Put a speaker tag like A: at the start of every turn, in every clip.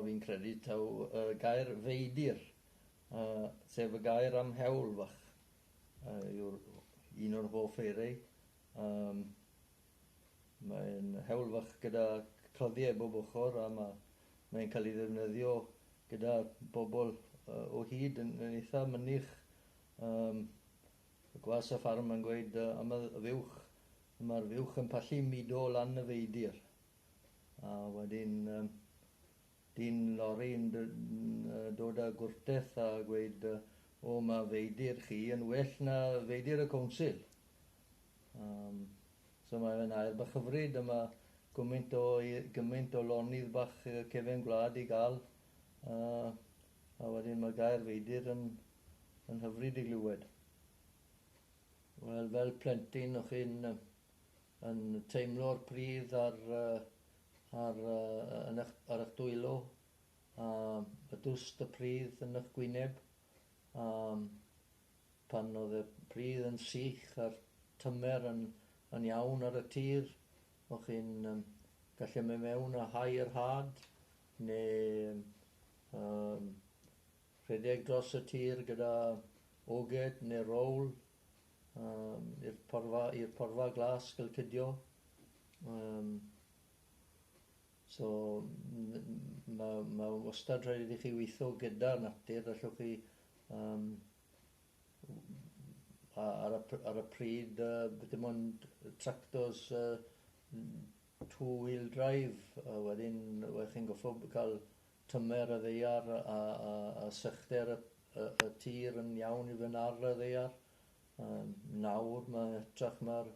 A: fi'n credu taw gair feidir, sef y gair am hewl fach, yw'r un o'r hoff eiriau. Mae'n hewl fach gyda cloddiau bob ochr, a mae'n cael ei ddefnyddio gyda bobl o hyd yn eitha mynych. Y gwas y ffarm yn gweud am y fuwch, mae'r fuwch yn pallu mudo lan y feidir. A wedyn dyn lori yn dod â gwrteth a gweud mae feidir chi yn well na feidir y cwnsil. So mae'n air bach hyfryd, yma gymaint o lonydd bach cefn gwlad i gael, a wedyn mae gair feidir yn hyfryd i glywed. Wel, fel plentyn, o'ch chi'n teimlo'r pridd ar eich dwylo, y dwst y pridd yn eich gwyneb, pan oedd y pridd yn sych a'r tymer yn iawn ar y tir, o'ch chi'n gallu mynd mewn a hau yr had, neu rhedeg dros y tir gyda oged neu rowl, i'r porfa glas gael cydio. So mae wastad rhaid i chi weithio gyda'r natur, allwch chi ar y pryd dim ond tractors two-wheel drive, wedyn chi'n goffo cael tymer y ddeiar a sychder y tir yn iawn i fynd ar y ddeiar. Nawr mae'r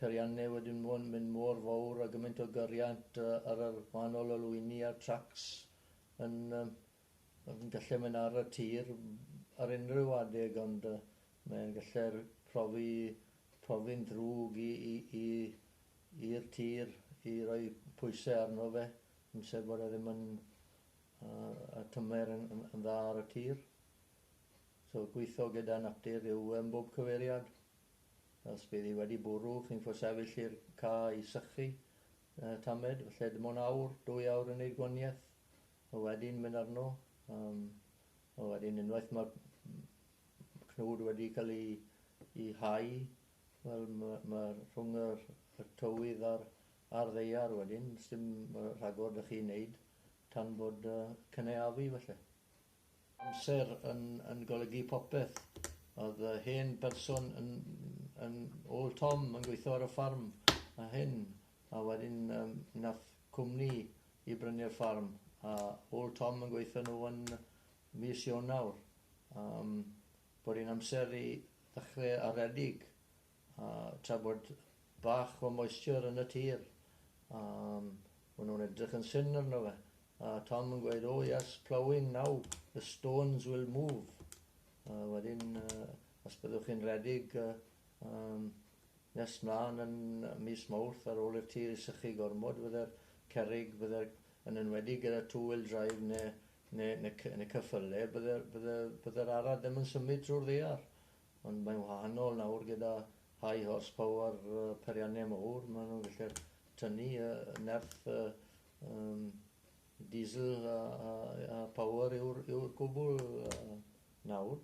A: periannau wedi mynd mor fawr a gymaint o gyriant ar y wahanol olwyni a'r tracs yn gallu mynd ar y tir ar unrhyw adeg, ond mae'n gallu profi'n ddrwg i'r tir i roi pwysau arno fe, yn sef bod e ddim yn tymer yn dda ar y tir. So gweithio gyda natur yw bob cyfeiriad. Os bydd i wedi bwrw, chi'n ffo sefyll i'r ca i sychu tamed, felly dim ond 2 awr yn ei gwaniaeth, a wedyn mynd arno. A wedyn unwaith mae'r cnwd wedi cael ei hau, wel mae rhwng y tywydd a'r ddeiar wedyn, dim rhagor da chi'n neud tan bod cynaeafu felly. Amser yn golygu popeth. Oedd hen person yn Old Tom yn gweithio ar y ffarm a hyn, a wedyn nath cwmni i brynu'r ffarm, a Old Tom yn gweithio nhw yn mis Ionawr. Bod hi'n amser i ddechrau aredig, tra bod bach o moisture yn y tir. Maen nhw'n edrych yn syn arno fe. Tom yn gweud, oh yes, ploughing now, the stones will move. Wedyn, os byddwch chi'n redig nes mlaen yn mis Mawrth ar ôl i'r tir i sychu gormod, bydde'r cerrig, yn enwedig gyda two-wheel drive neu cyffyle, bydde'r arad ddim yn symud trwy'r ddaear. Ond mae'n wahanol nawr gyda high horsepower periannau mawr, maen nhw'n gallu tynnu nerth diesel a power yw'r gwbl nawr.